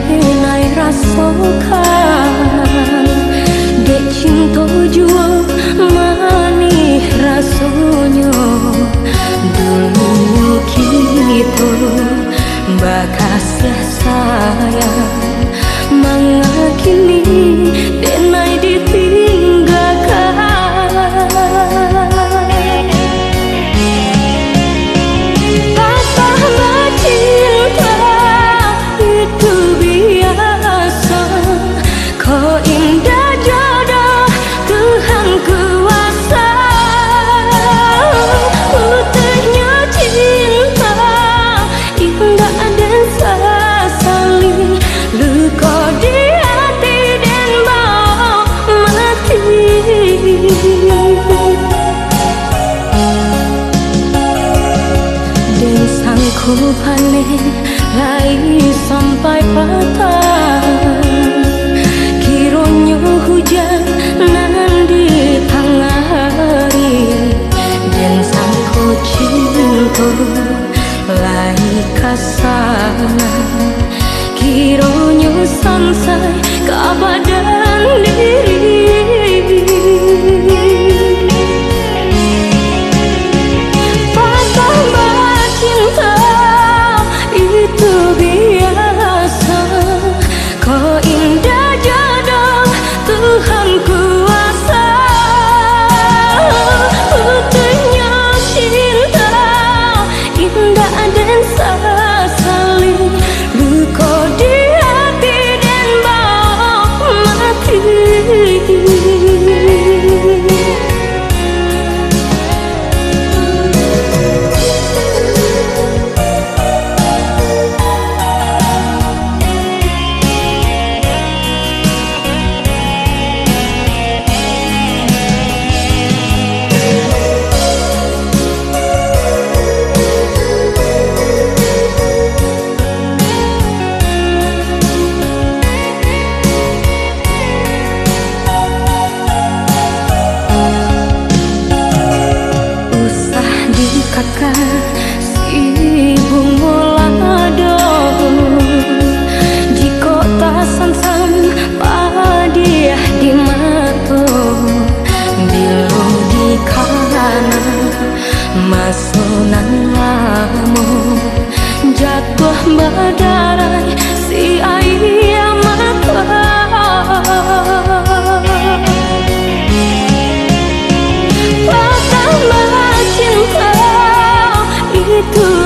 denai rasakan dek cinta jua manis rasanya dulu kita bakasih sayang mengakini denai ditinggalkan. Ku panen lai sampai patah, kiranya hujan nan di tengah hari, dan sangku cinta lai kasana, kiranya samsai keabadian diri. Si bunga lado di kota Sansam padiah di mato bilo di kana masunan lamu jatuh badarai si ayah mata. Itu